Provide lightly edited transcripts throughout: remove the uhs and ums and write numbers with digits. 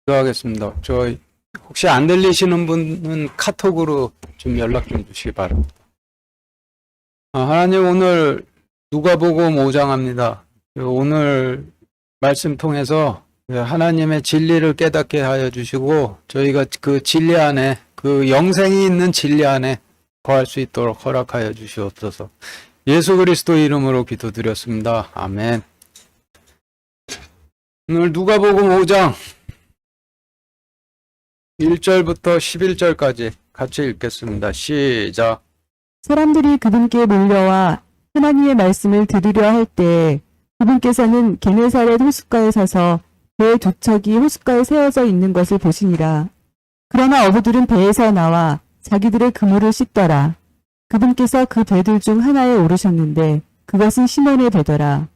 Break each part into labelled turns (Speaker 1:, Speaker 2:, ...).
Speaker 1: 기도하겠습니다. 저 혹시 안 들리시는 분은 카톡으로 좀 연락 좀 주시기 바랍니다. 하나님, 오늘 누가복음 5장 합니다. 오늘 말씀 통해서 하나님의 진리를 깨닫게 하여 주시고 저희가 그 진리 안에, 그 영생이 있는 진리 안에 거할 수 있도록 허락하여 주시옵소서. 예수 그리스도 이름으로 기도드렸습니다. 아멘. 오늘 누가복음 5장 1절부터 11절까지 같이 읽겠습니다. 시작.
Speaker 2: 사람들이 그분께 몰려와 하나님의 말씀을 들으려 할 때 그분께서는 게네사렛 호숫가에 서서 배 두 척이 호숫가에 세워져 있는 것을 보시니라. 그러나 어부들은 배에서 나와 자기들의 그물을 씻더라. 그분께서 그 배들 중 하나에 오르셨는데 그것은 시몬의 배더라.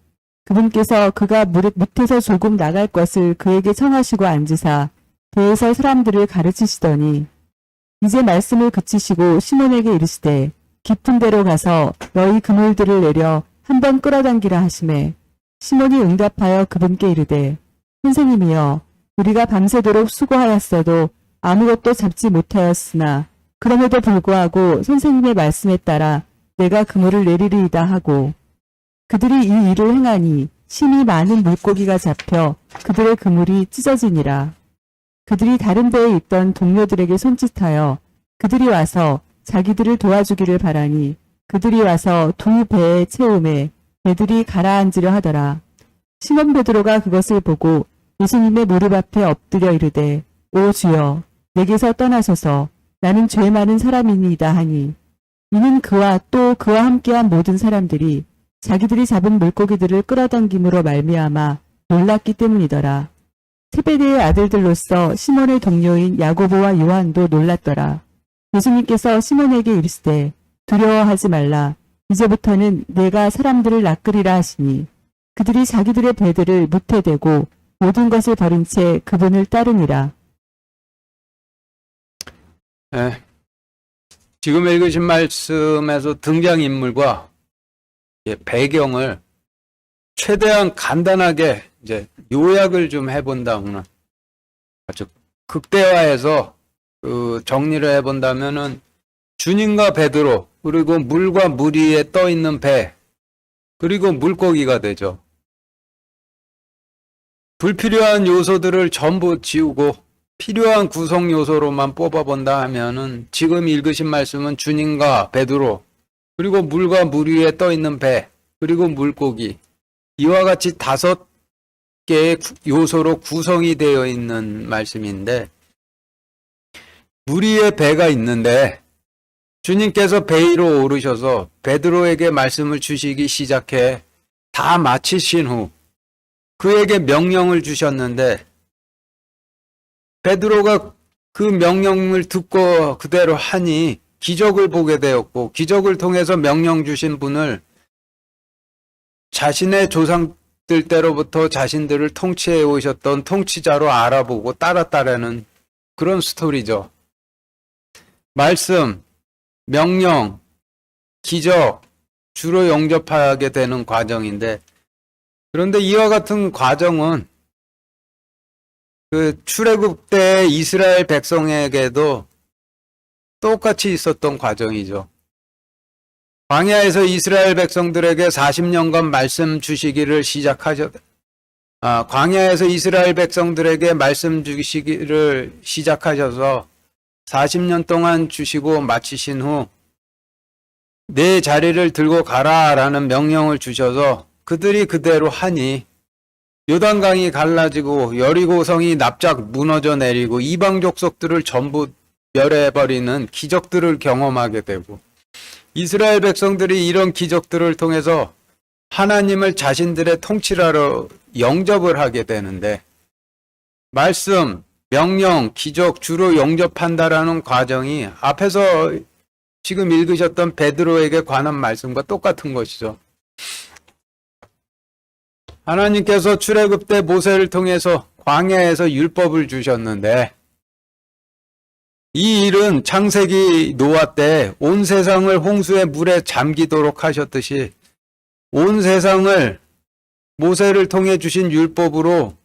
Speaker 2: 그분께서 그가 밑에서 조금 나갈 것을 그에게 청하시고 앉으사 배에서 사람들을 가르치시더니 이제 말씀을 그치시고 시몬에게 이르시되 깊은 데로 가서 너희 그물들을 내려 한번 끌어당기라 하시매 시몬이 응답하여 그분께 이르되 선생님이여 우리가 밤새도록 수고하였어도 아무것도 잡지 못하였으나 그럼에도 불구하고 선생님의 말씀에 따라 내가 그물을 내리리이다 하고 그들이 이 일을 행하니 심히 많은 물고기가 잡혀 그들의 그물이 찢어지니라. 그들이 다른 배에 있던 동료들에게 손짓하여 그들이 와서 자기들을 도와주기를 바라니 그들이 와서 두 배에 채움에 배들이 가라앉으려 하더라. 시몬 베드로가 그것을 보고 예수님의 무릎 앞에 엎드려 이르되 오 주여 내게서 떠나소서 나는 죄 많은 사람이니이다 하니 이는 그와 또 그와 함께한 모든 사람들이 자기들이 잡은 물고기들을 끌어당김으로 말미암아 놀랐기 때문이더라. 세베대의 아들들로서 시몬의 동료인 야고보와 요한도 놀랐더라. 예수님께서 시몬에게 이르시되 두려워하지 말라. 이제부터는 내가 사람들을 낚으리라 하시니 그들이 자기들의 배들을 무태 대고 모든 것을 버린 채 그분을 따르니라.
Speaker 1: 네. 지금 읽으신 말씀에서 등장인물과 배경을 최대한 간단하게 이제 요약을 좀 해본다면 아주 극대화해서 정리를 해본다면은 주님과 베드로 그리고 물과 물 위에 떠 있는 배 그리고 물고기가 되죠. 불필요한 요소들을 전부 지우고 필요한 구성 요소로만 뽑아본다 하면은 지금 읽으신 말씀은 주님과 베드로 그리고 물과 물 위에 떠 있는 배 그리고 물고기 이와 같이 5개의 요소로 구성이 되어 있는 말씀인데 물 위에 배가 있는데 주님께서 배 위로 오르셔서 베드로에게 말씀을 주시기 시작해 다 마치신 후 그에게 명령을 주셨는데 베드로가 그 명령을 듣고 그대로 하니 기적을 보게 되었고 기적을 통해서 명령 주신 분을 자신의 조상들 때로부터 자신들을 통치해 오셨던 통치자로 알아보고 따랐다라는 그런 스토리죠. 말씀, 명령, 기적, 주로 영접하게 되는 과정인데 그런데 이와 같은 과정은 그 출애굽 때 이스라엘 백성에게도 똑같이 있었던 과정이죠. 광야에서 이스라엘 백성들에게 40년간 말씀 주시기를 광야에서 이스라엘 백성들에게 말씀 주시기를 시작하셔서 40년 동안 주시고 마치신 후 내 자리를 들고 가라라는 명령을 주셔서 그들이 그대로 하니 요단강이 갈라지고 여리고성이 납작 무너져 내리고 이방 족속들을 전부 멸해버리는 기적들을 경험하게 되고 이스라엘 백성들이 이런 기적들을 통해서 하나님을 자신들의 통치자로 영접을 하게 되는데 말씀, 명령, 기적, 주로 영접한다라는 과정이 앞에서 지금 읽으셨던 베드로에게 관한 말씀과 똑같은 것이죠. 하나님께서 출애굽 때 모세를 통해서 광야에서 율법을 주셨는데 이 일은 창세기 노아 때 온 세상을 홍수의 물에 잠기도록 하셨듯이 온 세상을 모세를 통해 주신 율법으로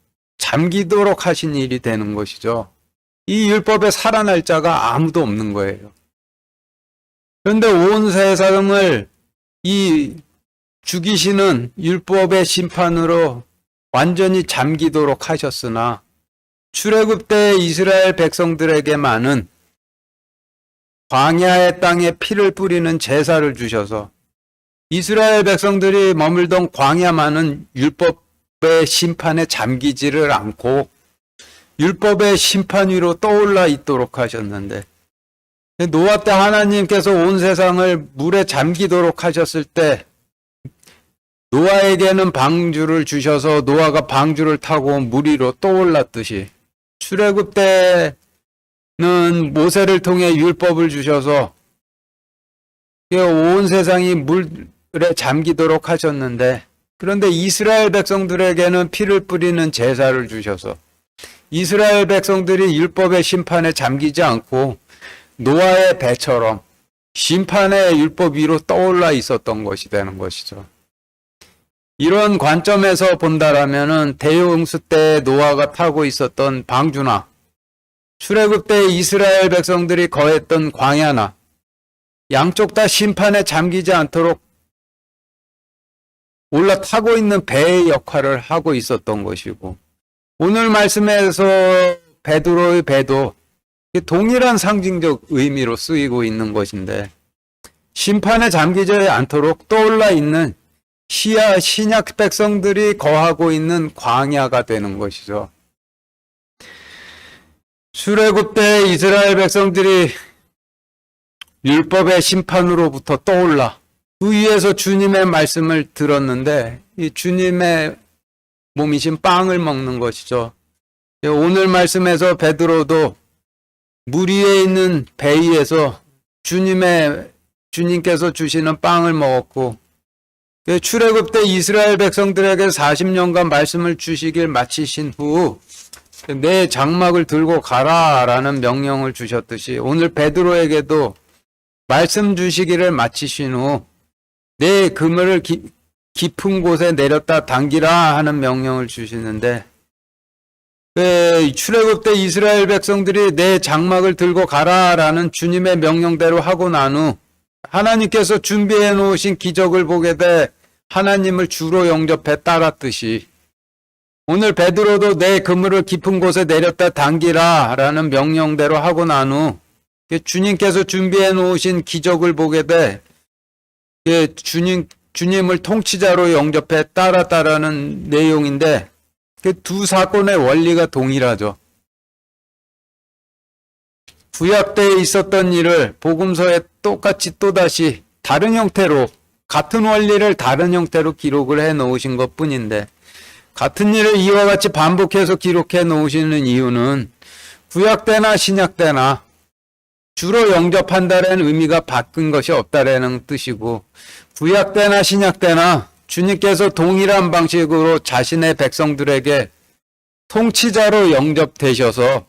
Speaker 1: 잠기도록 하신 일이 되는 것이죠. 이 율법에 살아날 자가 아무도 없는 거예요. 그런데 온 세상을 이 죽이시는 율법의 심판으로 완전히 잠기도록 하셨으나 출애굽 때 이스라엘 백성들에게만은 광야의 땅에 피를 뿌리는 제사를 주셔서 이스라엘 백성들이 머물던 광야만은 율법의 심판에 잠기지를 않고 율법의 심판 위로 떠올라 있도록 하셨는데, 노아 때 하나님께서 온 세상을 물에 잠기도록 하셨을 때 노아에게는 방주를 주셔서 노아가 방주를 타고 물 위로 떠올랐듯이 출애굽 때는 모세를 통해 율법을 주셔서 온 세상이 물에 잠기도록 하셨는데, 그런데 이스라엘 백성들에게는 피를 뿌리는 제사를 주셔서 이스라엘 백성들이 율법의 심판에 잠기지 않고 노아의 배처럼 심판의 율법 위로 떠올라 있었던 것이 되는 것이죠. 이런 관점에서 본다라면은 대용수 때 노아가 타고 있었던 방주나 출애굽 때 이스라엘 백성들이 거했던 광야나 양쪽 다 심판에 잠기지 않도록 올라타고 있는 배의 역할을 하고 있었던 것이고, 오늘 말씀에서 베드로의 배도 동일한 상징적 의미로 쓰이고 있는 것인데, 심판에 잠기지 않도록 떠올라 있는 신약 백성들이 거하고 있는 광야가 되는 것이죠. 출애굽 때 이스라엘 백성들이 율법의 심판으로부터 떠올라 그 위에서 주님의 말씀을 들었는데, 이 주님의 몸이신 빵을 먹는 것이죠. 오늘 말씀에서 베드로도 물 위에 있는 배 위에서 주님께서 주시는 빵을 먹었고, 출애굽 때 이스라엘 백성들에게 40년간 말씀을 주시길 마치신 후 내 장막을 들고 가라라는 명령을 주셨듯이 오늘 베드로에게도 말씀 주시기를 마치신 후 내 그물을 깊은 곳에 내렸다 당기라 하는 명령을 주시는데, 출애굽 때 이스라엘 백성들이 내 장막을 들고 가라라는 주님의 명령대로 하고 난 후 하나님께서 준비해 놓으신 기적을 보게 돼 하나님을 주로 영접해 따랐듯이 오늘 베드로도 내 그물을 깊은 곳에 내렸다 당기라 라는 명령대로 하고 난 후 주님께서 준비해 놓으신 기적을 보게 돼 주님을 통치자로 영접해 따랐다라는 내용인데, 그 두 사건의 원리가 동일하죠. 구약 때에 있었던 일을 복음서에 똑같이 또다시 다른 형태로, 같은 원리를 다른 형태로 기록을 해 놓으신 것 뿐인데, 같은 일을 이와 같이 반복해서 기록해 놓으시는 이유는 구약 때나 신약 때나 주로 영접한다라는 의미가 바뀐 것이 없다라는 뜻이고, 구약 때나 신약 때나 주님께서 동일한 방식으로 자신의 백성들에게 통치자로 영접되셔서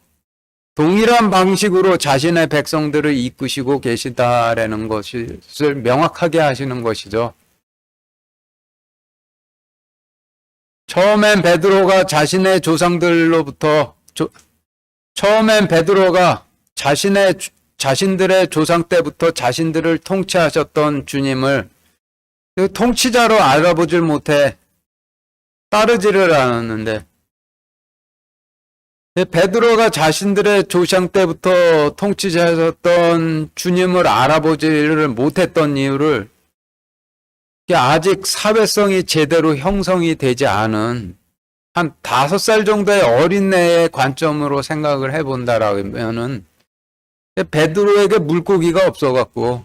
Speaker 1: 동일한 방식으로 자신의 백성들을 이끄시고 계시다라는 것을 명확하게 하시는 것이죠. 처음엔 베드로가 자신들의 조상 때부터 자신들을 통치하셨던 주님을 통치자로 알아보질 못해 따르지를 않았는데, 베드로가 자신들의 조상 때부터 통치자셨던 주님을 알아보지를 못했던 이유를 아직 사회성이 제대로 형성이 되지 않은 한 5살 정도의 어린애의 관점으로 생각을 해본다라면은, 베드로에게 물고기가 없어갖고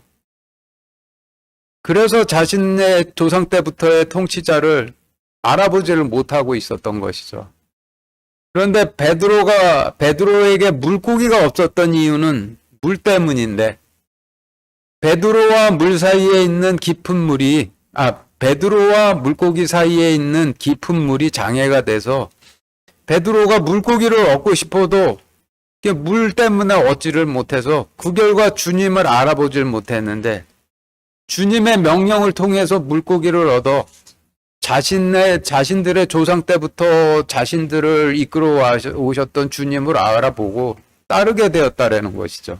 Speaker 1: 그래서 자신의 조상 때부터의 통치자를 알아보지를 못하고 있었던 것이죠. 그런데 베드로에게 물고기가 없었던 이유는 물 때문인데, 베드로와 물고기 사이에 있는 깊은 물이 장애가 돼서 베드로가 물고기를 얻고 싶어도 물 때문에 얻지를 못해서 그 결과 주님을 알아보질 못했는데, 주님의 명령을 통해서 물고기를 얻어 자신들의 조상 때부터 자신들을 이끌어 오셨던 주님을 알아보고 따르게 되었다라는 것이죠.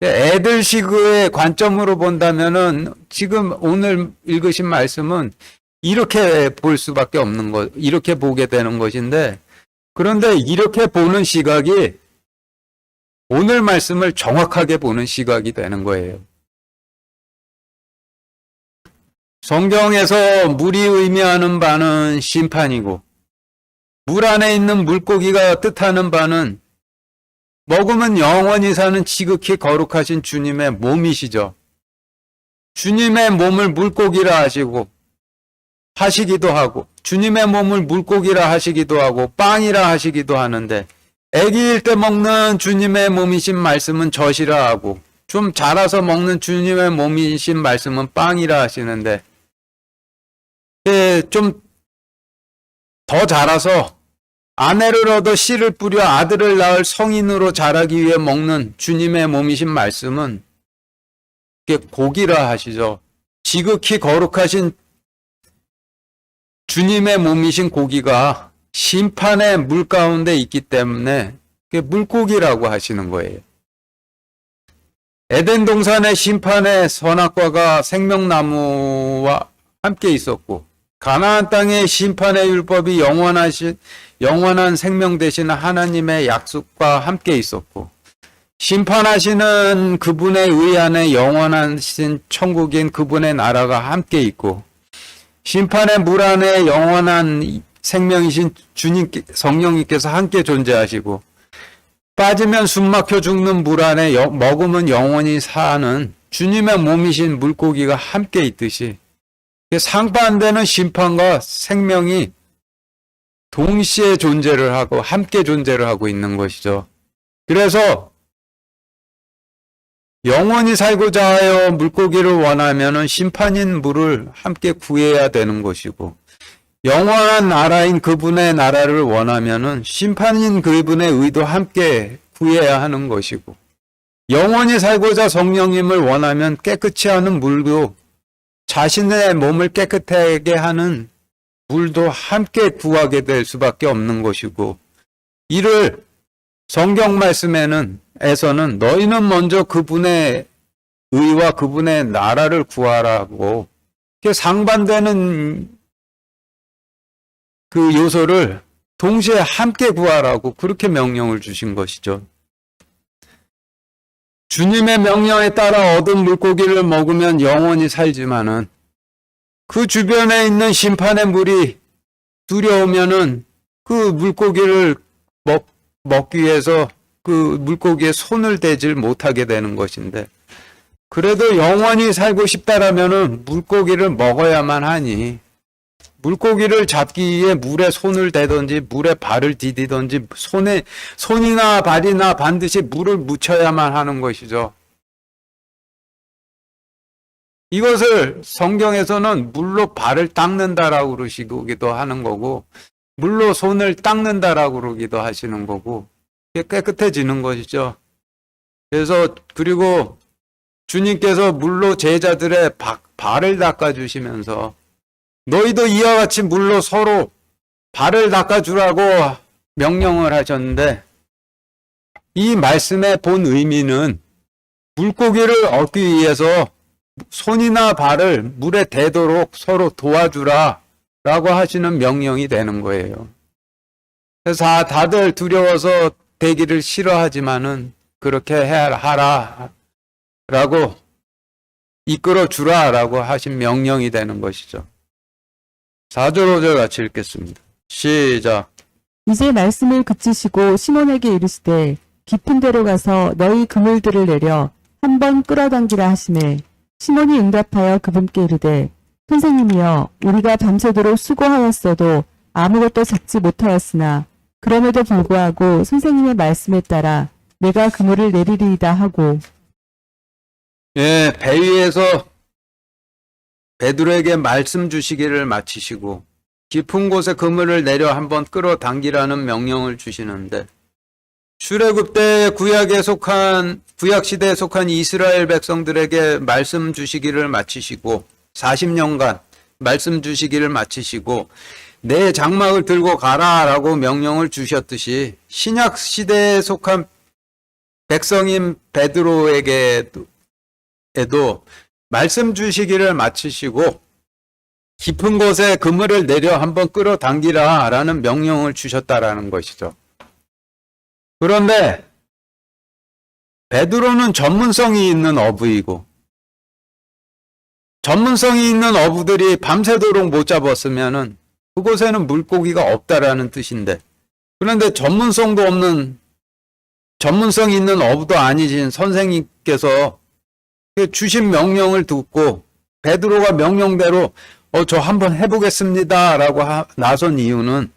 Speaker 1: 애들식의 관점으로 본다면은 지금 오늘 읽으신 말씀은 이렇게 볼 수밖에 없는 것, 이렇게 보게 되는 것인데, 그런데 이렇게 보는 시각이 오늘 말씀을 정확하게 보는 시각이 되는 거예요. 성경에서 물이 의미하는 바는 심판이고, 물 안에 있는 물고기가 뜻하는 바는 먹으면 영원히 사는 지극히 거룩하신 주님의 몸이시죠. 주님의 몸을 물고기라 하시기도 하고, 주님의 몸을 물고기라 하시기도 하고, 빵이라 하시기도 하는데, 아기일 때 먹는 주님의 몸이신 말씀은 젖이라 하고, 좀 자라서 먹는 주님의 몸이신 말씀은 빵이라 하시는데, 좀 더 자라서 아내를 얻어 씨를 뿌려 아들을 낳을 성인으로 자라기 위해 먹는 주님의 몸이신 말씀은 고기라 하시죠. 지극히 거룩하신 주님의 몸이신 고기가 심판의 물 가운데 있기 때문에 물고기라고 하시는 거예요. 에덴 동산의 심판의 선악과가 생명나무와 함께 있었고, 가나안 땅의 심판의 율법이 영원한 생명 되시는 하나님의 약속과 함께 있었고, 심판하시는 그분의 의 안에 영원하신 천국인 그분의 나라가 함께 있고, 심판의 물 안에 영원한 생명이신 성령님께서 함께 존재하시고, 빠지면 숨막혀 죽는 물 안에 먹으면 영원히 사는 주님의 몸이신 물고기가 함께 있듯이, 상반되는 심판과 생명이 동시에 존재를 하고 함께 존재를 하고 있는 것이죠. 그래서 영원히 살고자 하여 물고기를 원하면은 심판인 물을 함께 구해야 되는 것이고, 영원한 나라인 그분의 나라를 원하면은 심판인 그분의 의도 함께 구해야 하는 것이고, 영원히 살고자 성령님을 원하면 깨끗이 하는 물도 자신의 몸을 깨끗하게 하는 물도 함께 구하게 될 수밖에 없는 것이고, 이를 성경 말씀에서는 너희는 먼저 그분의 의와 그분의 나라를 구하라고, 상반되는 그 요소를 동시에 함께 구하라고 그렇게 명령을 주신 것이죠. 주님의 명령에 따라 얻은 물고기를 먹으면 영원히 살지만은 그 주변에 있는 심판의 물이 두려우면은 그 물고기를 먹기 위해서 그 물고기에 손을 대질 못하게 되는 것인데, 그래도 영원히 살고 싶다라면은 물고기를 먹어야만 하니, 물고기를 잡기 위해 물에 손을 대든지 물에 발을 디디든지 손이나 발이나 반드시 물을 묻혀야만 하는 것이죠. 이것을 성경에서는 물로 발을 닦는다라고 그러시기도 하는 거고, 물로 손을 닦는다라고 그러기도 하시는 거고, 깨끗해지는 것이죠. 그래서 그리고 주님께서 물로 제자들의 발을 닦아주시면서 너희도 이와 같이 물로 서로 발을 닦아주라고 명령을 하셨는데, 이 말씀의 본 의미는 물고기를 얻기 위해서 손이나 발을 물에 대도록 서로 도와주라 라고 하시는 명령이 되는 거예요. 그래서 다들 두려워서 대기를 싫어하지만은 그렇게 하라 라고 이끌어 주라 라고 하신 명령이 되는 것이죠. 4절 5절 같이 읽겠습니다. 시작.
Speaker 2: 이제 말씀을 그치시고 시몬에게 이르시되 깊은 데로 가서 너희 그물들을 내려 한 번 끌어당기라 하시매, 시몬이 응답하여 그분께 이르되 선생님이여, 우리가 밤새도록 수고하였어도 아무것도 잡지 못하였으나 그럼에도 불구하고 선생님의 말씀에 따라 내가 그물을 내리리이다 하고.
Speaker 1: 예, 배 위에서 베드로에게 말씀 주시기를 마치시고 깊은 곳에 그물을 내려 한번 끌어당기라는 명령을 주시는데, 출애굽 때 구약 시대에 속한 이스라엘 백성들에게 말씀 주시기를 마치시고 40년간 말씀 주시기를 마치시고 내 장막을 들고 가라라고 명령을 주셨듯이 신약 시대에 속한 백성인 베드로에게도 말씀 주시기를 마치시고 깊은 곳에 그물을 내려 한번 끌어당기라 라는 명령을 주셨다라는 것이죠. 그런데 베드로는 전문성이 있는 어부이고 전문성이 있는 어부들이 밤새도록 못 잡았으면은 그곳에는 물고기가 없다라는 뜻인데, 그런데 전문성도 없는, 전문성 있는 어부도 아니신 선생님께서 주신 명령을 듣고 베드로가 명령대로 저 한번 해보겠습니다 라고 나선 이유는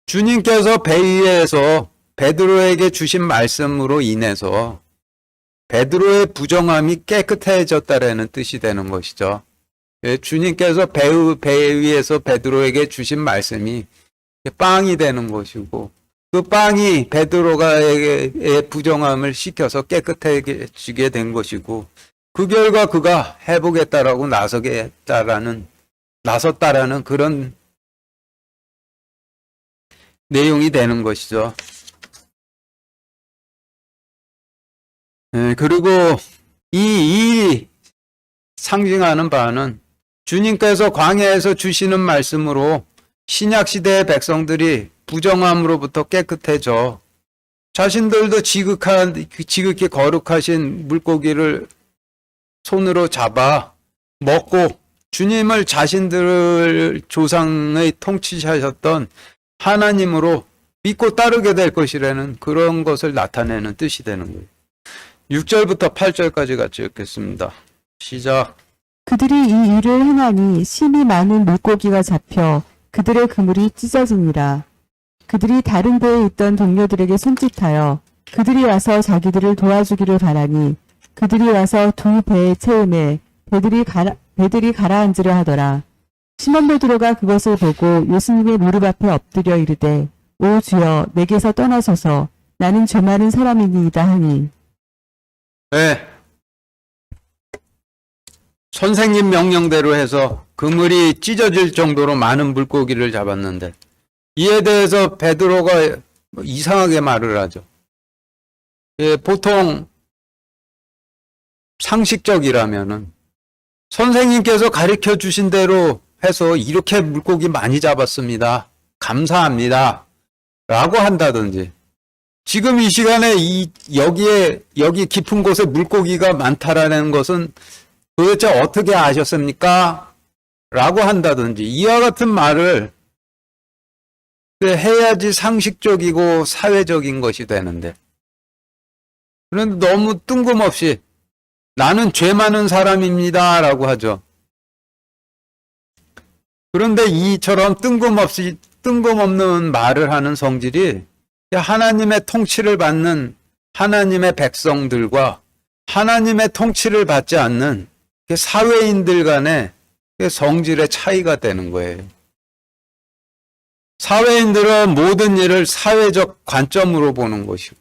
Speaker 1: 주님께서 배 위에서 베드로에게 주신 말씀으로 인해서 베드로의 부정함이 깨끗해졌다라는 뜻이 되는 것이죠. 주님께서 배 위에서 베드로에게 주신 말씀이 빵이 되는 것이고 그 빵이 베드로가의 부정함을 씻겨서 깨끗해지게 된 것이고 그 결과 그가 해보겠다라고 나섰다라는 그런 내용이 되는 것이죠. 그리고 이 상징하는 바는 주님께서 광야에서 주시는 말씀으로 신약시대의 백성들이 부정함으로부터 깨끗해져 자신들도 지극히 거룩하신 물고기를 손으로 잡아 먹고 주님을 자신들 조상의 통치하셨던 하나님으로 믿고 따르게 될 것이라는 그런 것을 나타내는 뜻이 되는 거예요. 6절부터 8절까지 같이 읽겠습니다. 시작.
Speaker 2: 그들이 이 일을 행하니 심히 많은 물고기가 잡혀 그들의 그물이 찢어지니라. 그들이 다른 배에 있던 동료들에게 손짓하여 그들이 와서 자기들을 도와주기를 바라니 그들이 와서 두 배에 채우매 배들이 가라앉으려 하더라. 시몬 베드로가 그것을 보고 예수님의 무릎 앞에 엎드려 이르되 오 주여 내게서 떠나소서 나는 죄 많은 사람이니이다 하니.
Speaker 1: 네. 선생님 명령대로 해서 그물이 찢어질 정도로 많은 물고기를 잡았는데 이에 대해서 베드로가 이상하게 말을 하죠. 보통 상식적이라면은 선생님께서 가르쳐 주신 대로 해서 이렇게 물고기 많이 잡았습니다. 감사합니다. 라고 한다든지 지금 이 시간에 여기 깊은 곳에 물고기가 많다라는 것은 도대체 어떻게 아셨습니까? 라고 한다든지 이와 같은 말을 해야지 상식적이고 사회적인 것이 되는데 그런데 너무 뜬금없이 나는 죄 많은 사람입니다 라고 하죠. 그런데 이처럼 뜬금없는 말을 하는 성질이 하나님의 통치를 받는 하나님의 백성들과 하나님의 통치를 받지 않는 사회인들 간의 성질의 차이가 되는 거예요. 사회인들은 모든 일을 사회적 관점으로 보는 것이고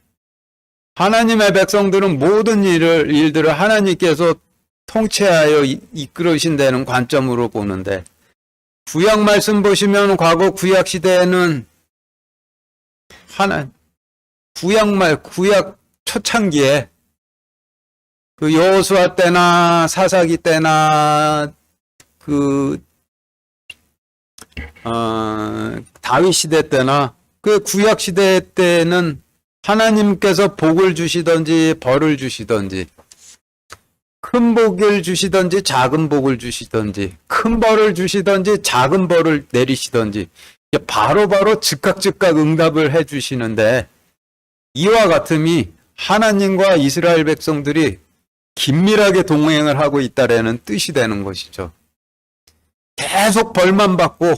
Speaker 1: 하나님의 백성들은 모든 일들을 하나님께서 통치하여 이끌으신다는 관점으로 보는데 구약 말씀 보시면 과거 구약 시대에는 구약 초창기에 그 여호수아 때나 사사기 때나 다윗 시대 때나 그 구약 시대 때는 하나님께서 복을 주시든지 벌을 주시든지 큰 복을 주시든지 작은 복을 주시든지 큰 벌을 주시든지 작은 벌을 내리시든지 바로바로 즉각 응답을 해 주시는데 이와 같음이 하나님과 이스라엘 백성들이 긴밀하게 동행을 하고 있다라는 뜻이 되는 것이죠. 계속 벌만 받고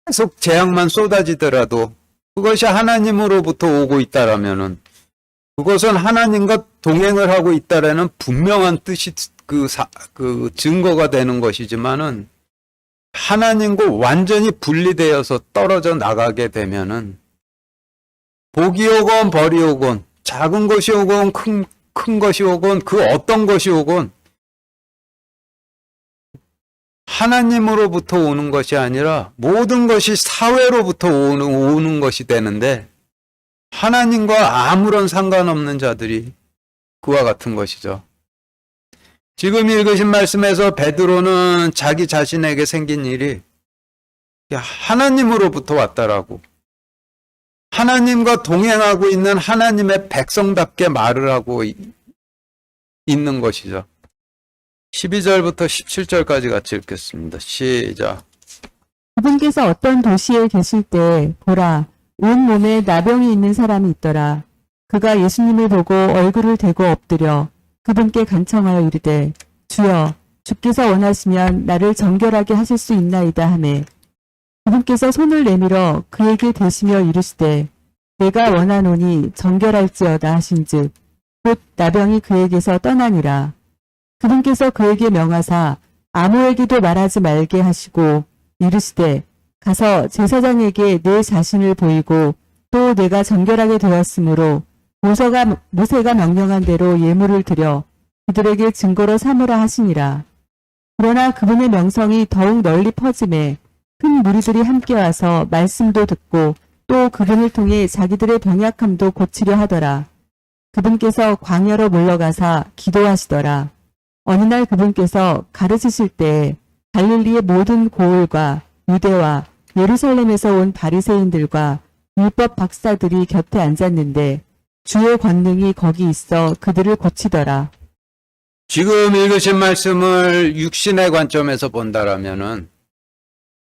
Speaker 1: 계속 재앙만 쏟아지더라도 그것이 하나님으로부터 오고 있다라면은 그것은 하나님과 동행을 하고 있다라는 분명한 뜻이 그 증거가 되는 것이지만은 하나님과 완전히 분리되어서 떨어져 나가게 되면은 복이 오건 벌이 오건 작은 것이 오건 큰 것이 오건 그 어떤 것이 오건 하나님으로부터 오는 것이 아니라 모든 것이 사회로부터 오는 것이 되는데 하나님과 아무런 상관없는 자들이 그와 같은 것이죠. 지금 읽으신 말씀에서 베드로는 자기 자신에게 생긴 일이 하나님으로부터 왔다라고, 하나님과 동행하고 있는 하나님의 백성답게 말을 하고 있는 것이죠. 12절부터 17절까지 같이 읽겠습니다. 시작.
Speaker 2: 그분께서 어떤 도시에 계실 때 보라 온 몸에 나병이 있는 사람이 있더라. 그가 예수님을 보고 얼굴을 대고 엎드려 그분께 간청하여 이르되 주여 주께서 원하시면 나를 정결하게 하실 수 있나이다 하매 그분께서 손을 내밀어 그에게 대시며 이르시되 내가 원하노니 정결할지어다 하신즉 곧 나병이 그에게서 떠나니라. 그분께서 그에게 명하사 아무에게도 말하지 말게 하시고 이르시되 가서 제사장에게 내 자신을 보이고 또 내가 정결하게 되었으므로 모세가 명령한 대로 예물을 드려 그들에게 증거로 삼으라 하시니라. 그러나 그분의 명성이 더욱 널리 퍼짐에 큰 무리들이 함께 와서 말씀도 듣고 또 그분을 통해 자기들의 병약함도 고치려 하더라. 그분께서 광야로 물러가사 기도하시더라. 어느 날 그분께서 가르치실 때 갈릴리의 모든 고을과 유대와 예루살렘에서 온 바리새인들과 율법 박사들이 곁에 앉았는데 주의 권능이 거기 있어 그들을 고치더라.
Speaker 1: 지금 읽으신 말씀을 육신의 관점에서 본다라면은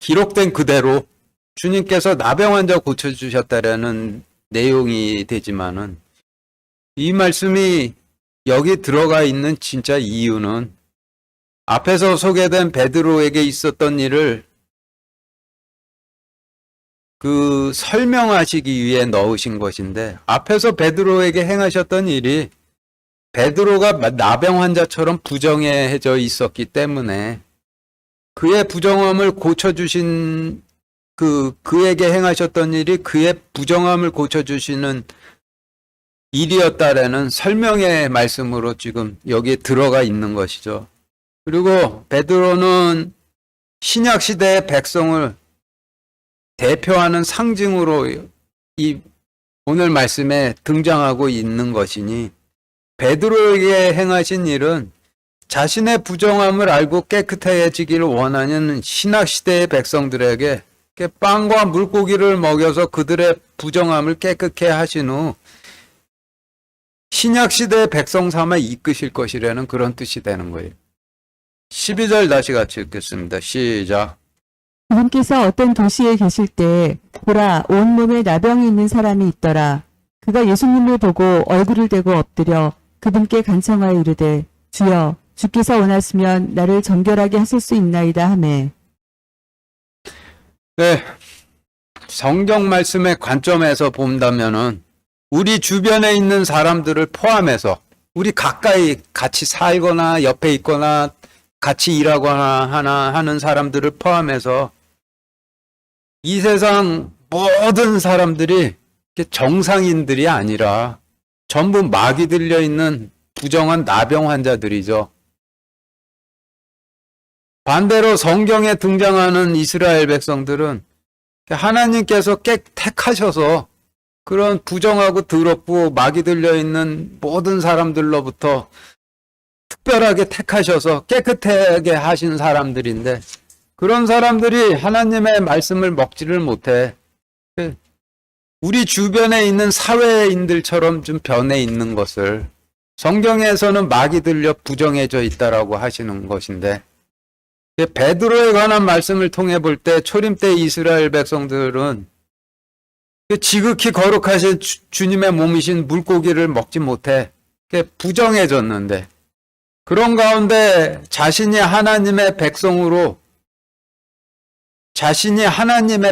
Speaker 1: 기록된 그대로 주님께서 나병 환자 고쳐주셨다라는 내용이 되지만은 이 말씀이 여기 들어가 있는 진짜 이유는 앞에서 소개된 베드로에게 있었던 일을 설명하시기 위해 넣으신 것인데 앞에서 베드로에게 행하셨던 일이 베드로가 나병 환자처럼 부정해져 있었기 때문에 그의 부정함을 고쳐주신 그에게 행하셨던 일이 그의 부정함을 고쳐주시는 일이었다라는 설명의 말씀으로 지금 여기에 들어가 있는 것이죠. 그리고 베드로는 신약시대의 백성을 대표하는 상징으로 이 오늘 말씀에 등장하고 있는 것이니 베드로에게 행하신 일은 자신의 부정함을 알고 깨끗해지기를 원하는 신약시대의 백성들에게 빵과 물고기를 먹여서 그들의 부정함을 깨끗해 하신 후 신약시대의 백성 삼아 이끄실 것이라는 그런 뜻이 되는 거예요. 12절 다시 같이 읽겠습니다. 시작.
Speaker 2: 그분께서 어떤 도시에 계실 때 보라 온몸에 나병이 있는 사람이 있더라. 그가 예수님을 보고 얼굴을 대고 엎드려 그분께 간청하여 이르되 주여 주께서 원하시면 나를 정결하게 하실 수 있나이다 하매.
Speaker 1: 네, 성경 말씀의 관점에서 본다면은 우리 주변에 있는 사람들을 포함해서 우리 가까이 같이 살거나 옆에 있거나 같이 일하거나 하는 사람들을 포함해서 이 세상 모든 사람들이 정상인들이 아니라 전부 막이 들려 있는 부정한 나병 환자들이죠. 반대로 성경에 등장하는 이스라엘 백성들은 하나님께서 택하셔서 그런 부정하고 더럽고 막이 들려 있는 모든 사람들로부터 특별하게 택하셔서 깨끗하게 하신 사람들인데 그런 사람들이 하나님의 말씀을 먹지를 못해 우리 주변에 있는 사회인들처럼 좀 변해 있는 것을 성경에서는 막이 들려 부정해져 있다라고 하시는 것인데 베드로에 관한 말씀을 통해 볼 때 초림 때 이스라엘 백성들은 지극히 거룩하신 주님의 몸이신 물고기를 먹지 못해 부정해졌는데 그런 가운데 자신이 하나님의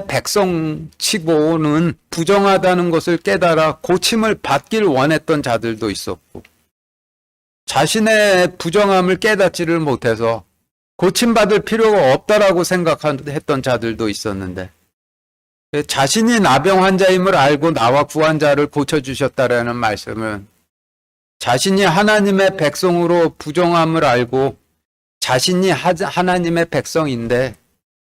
Speaker 1: 백성치고는 부정하다는 것을 깨달아 고침을 받길 원했던 자들도 있었고 자신의 부정함을 깨닫지를 못해서 고침받을 필요가 없다라고 생각했던 자들도 있었는데 자신이 나병 환자임을 알고 나와 구한 자를 고쳐주셨다라는 말씀은 자신이 하나님의 백성으로 부정함을 알고 자신이 하나님의 백성인데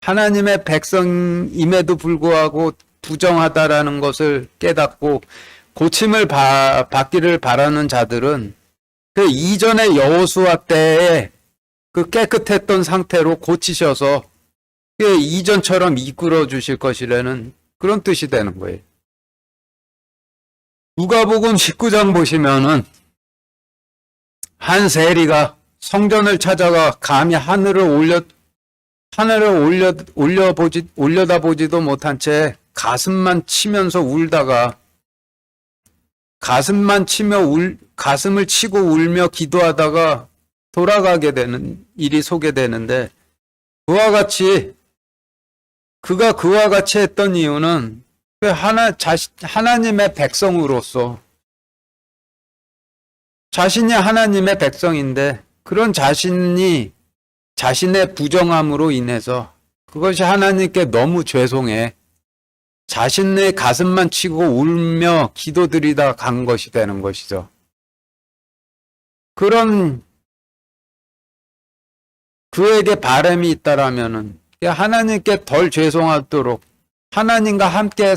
Speaker 1: 하나님의 백성임에도 불구하고 부정하다라는 것을 깨닫고 고침을 받기를 바라는 자들은 그 이전의 여호수아 때에 그 깨끗했던 상태로 고치셔서 그 이전처럼 이끌어 주실 것이라는 그런 뜻이 되는 거예요. 누가복음 19장 보시면은 한 세리가 성전을 찾아가 감히 올려다보지도 못한 채 가슴만 치면서 울다가 가슴을 치고 울며 기도하다가 돌아가게 되는 일이 소개되는데 그가 그와 같이 했던 이유는 하나님의 백성으로서 자신이 하나님의 백성인데 그런 자신이 자신의 부정함으로 인해서 그것이 하나님께 너무 죄송해 자신의 가슴만 치고 울며 기도드리다 간 것이 되는 것이죠. 그런 그에게 바람이 있다라면은 하나님께 덜 죄송하도록 하나님과 함께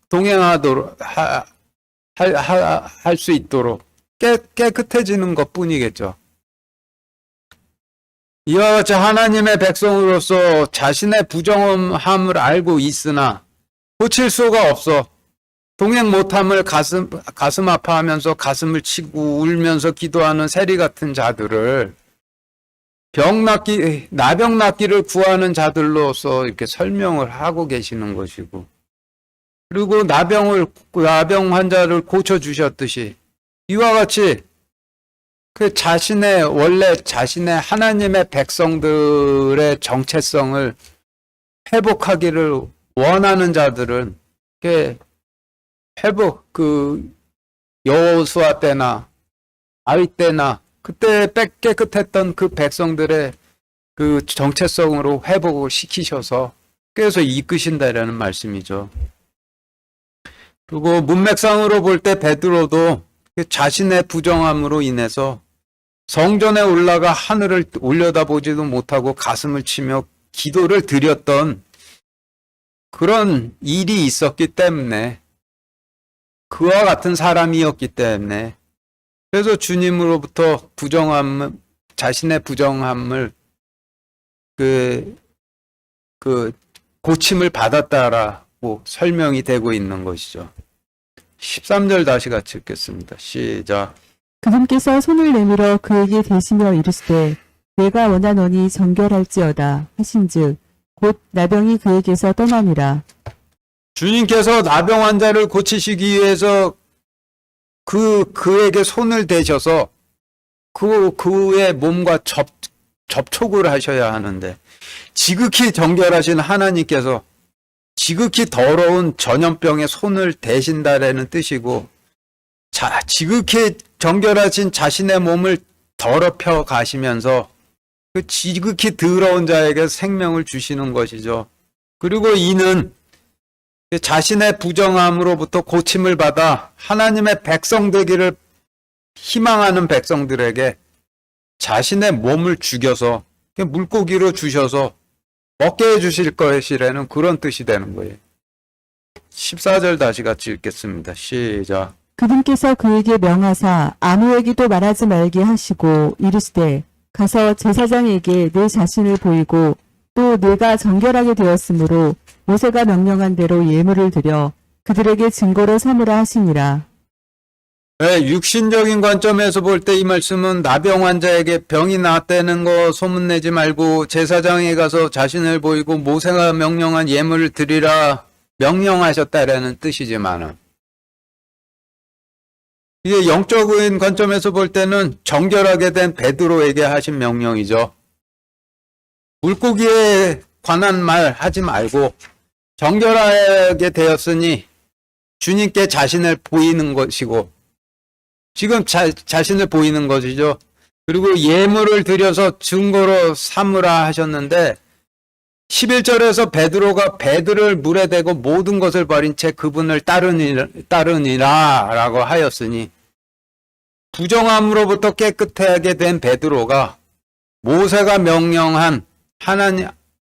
Speaker 1: 동행하도록 할 수 있도록 깨끗해지는 것 뿐이겠죠. 이와 같이 하나님의 백성으로서 자신의 부정함을 알고 있으나 고칠 수가 없어 동행 못함을 가슴 아파하면서 가슴을 치고 울면서 기도하는 세리 같은 자들을 나병 낫기를 구하는 자들로서 이렇게 설명을 하고 계시는 것이고, 그리고 나병 환자를 고쳐주셨듯이, 이와 같이 자신의 하나님의 백성들의 정체성을 회복하기를 원하는 자들은, 여호수아 때나, 아위 때나, 그때 깨끗했던 그 백성들의 그 정체성으로 회복을 시키셔서 그래서 이끄신다라는 말씀이죠. 그리고 문맥상으로 볼 때 베드로도 자신의 부정함으로 인해서 성전에 올라가 하늘을 올려다보지도 못하고 가슴을 치며 기도를 드렸던 그런 일이 있었기 때문에 그와 같은 사람이었기 때문에 그래서 주님으로부터 자신의 부정함을 고침을 받았다라고 설명이 되고 있는 것이죠. 13절 다시 같이 읽겠습니다. 시작.
Speaker 2: 그분께서 손을 내밀어 그에게 대시며 이르시되 내가 원하노니 정결할지어다 하신즉 곧 나병이 그에게서 떠나니라.
Speaker 1: 주님께서 나병 환자를 고치시기 위해서 그에게 손을 대셔서 그의 몸과 접촉을 하셔야 하는데 지극히 정결하신 하나님께서 지극히 더러운 전염병에 손을 대신다라는 뜻이고 지극히 정결하신 자신의 몸을 더럽혀 가시면서 그 지극히 더러운 자에게 생명을 주시는 것이죠. 그리고 이는 자신의 부정함으로부터 고침을 받아 하나님의 백성 되기를 희망하는 백성들에게 자신의 몸을 죽여서 물고기로 주셔서 먹게 해주실 것이라는 그런 뜻이 되는 거예요. 14절 다시 같이 읽겠습니다. 시작.
Speaker 2: 그분께서 그에게 명하사 아무에게도 말하지 말게 하시고 이르시되 가서 제사장에게 내 자신을 보이고 또 내가 정결하게 되었으므로 모세가 명령한 대로 예물을 드려 그들에게 증거로 삼으라 하시니라.
Speaker 1: 네, 육신적인 관점에서 볼 때 이 말씀은 나병 환자에게 병이 나았다는 거 소문내지 말고 제사장에 가서 자신을 보이고 모세가 명령한 예물을 드리라 명령하셨다라는 뜻이지만은 이게 영적인 관점에서 볼 때는 정결하게 된 베드로에게 하신 명령이죠. 물고기에 관한 말 하지 말고 정결하게 되었으니 주님께 자신을 보이는 것이고 지금 자신을 보이는 것이죠. 그리고 예물을 드려서 증거로 삼으라 하셨는데 11절에서 베드로가 배들을 물에 대고 모든 것을 버린 채 그분을 따르니라 라고 하였으니 부정함으로부터 깨끗하게 된 베드로가 모세가 명령한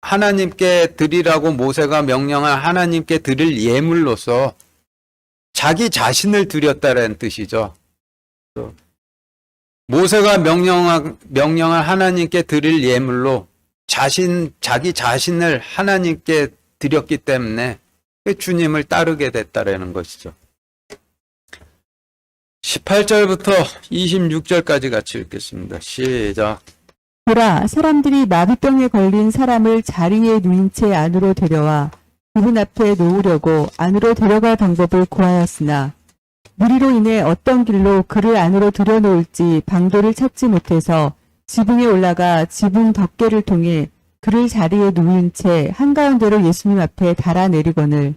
Speaker 1: 하나님께 드리라고 모세가 명령한 하나님께 드릴 예물로서 자기 자신을 드렸다는 뜻이죠. 모세가 명령한 하나님께 드릴 예물로 자기 자신을 하나님께 드렸기 때문에 주님을 따르게 됐다라는 것이죠. 18절부터 26절까지 같이 읽겠습니다. 시작.
Speaker 2: 보라, 사람들이 마비병에 걸린 사람을 자리에 누인 채 안으로 데려와 그분 앞에 놓으려고 안으로 데려갈 방법을 구하였으나 무리로 인해 어떤 길로 그를 안으로 들여놓을지 방도를 찾지 못해서 지붕에 올라가 지붕 덮개를 통해 그를 자리에 누인 채 한가운데로 예수님 앞에 달아내리거늘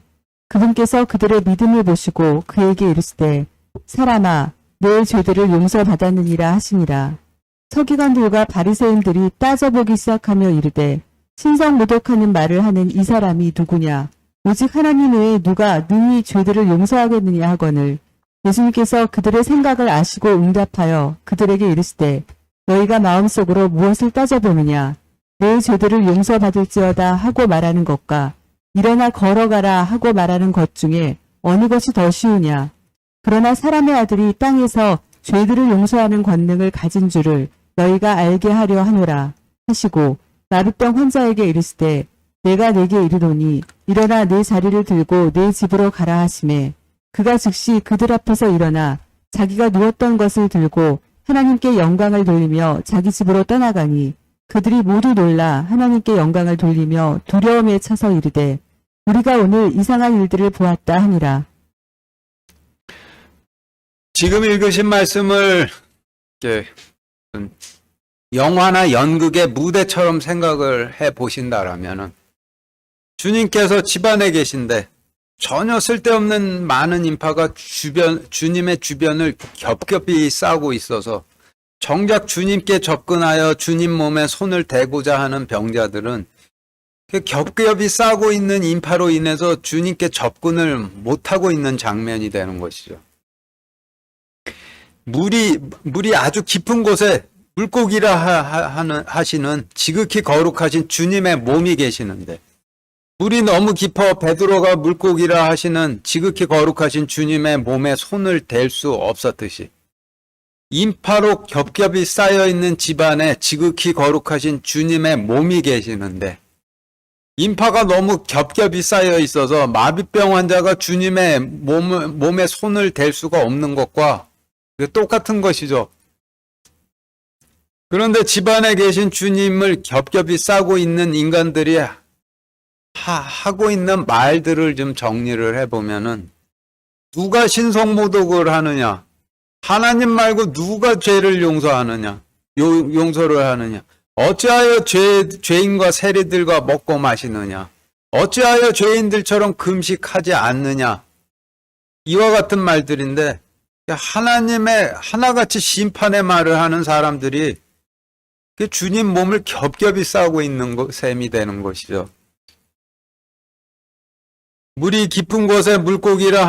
Speaker 2: 그분께서 그들의 믿음을 보시고 그에게 이르시되 사람아 내 죄들을 용서받았느니라 하시니라. 서기관들과 바리새인들이 따져보기 시작하며 이르되 신성모독하는 말을 하는 이 사람이 누구냐? 오직 하나님 외에 누가 능히 죄들을 용서하겠느냐 하거늘 예수님께서 그들의 생각을 아시고 응답하여 그들에게 이르시되 너희가 마음속으로 무엇을 따져보느냐? 내 죄들을 용서받을지어다 하고 말하는 것과 일어나 걸어가라 하고 말하는 것 중에 어느 것이 더 쉬우냐? 그러나 사람의 아들이 땅에서 죄들을 용서하는 권능을 가진 줄을 너희가 알게 하려 하노라 하시고 마비병 환자에게 이르시되 내가 내게 이르노니 일어나 내 자리를 들고 내 집으로 가라 하시매 그가 즉시 그들 앞에서 일어나 자기가 누웠던 것을 들고 하나님께 영광을 돌리며 자기 집으로 떠나가니 그들이 모두 놀라 하나님께 영광을 돌리며 두려움에 차서 이르되 우리가 오늘 이상한 일들을 보았다 하니라.
Speaker 1: 지금 읽으신 말씀을 영화나 연극의 무대처럼 생각을 해 보신다라면은 주님께서 집안에 계신데 전혀 쓸데없는 많은 인파가 주님의 주변을 겹겹이 싸고 있어서 정작 주님께 접근하여 주님 몸에 손을 대고자 하는 병자들은 겹겹이 싸고 있는 인파로 인해서 주님께 접근을 못하고 있는 장면이 되는 것이죠. 물이 아주 깊은 곳에 물고기라 하시는 지극히 거룩하신 주님의 몸이 계시는데 물이 너무 깊어 베드로가 물고기라 하시는 지극히 거룩하신 주님의 몸에 손을 댈 수 없었듯이 인파로 겹겹이 쌓여있는 집안에 지극히 거룩하신 주님의 몸이 계시는데 인파가 너무 겹겹이 쌓여 있어서 마비병 환자가 주님의 몸에 손을 댈 수가 없는 것과 똑같은 것이죠. 그런데 집안에 계신 주님을 겹겹이 싸고 있는 인간들이 하고 있는 말들을 좀 정리를 해보면은 누가 신성모독을 하느냐? 하나님 말고 누가 죄를 용서하느냐? 용서를 하느냐? 어찌하여 죄인과 세리들과 먹고 마시느냐? 어찌하여 죄인들처럼 금식하지 않느냐? 이와 같은 말들인데 하나님의 하나같이 심판의 말을 하는 사람들이 주님 몸을 겹겹이 싸고 있는 셈이 되는 것이죠. 물이 깊은 곳에 물고기라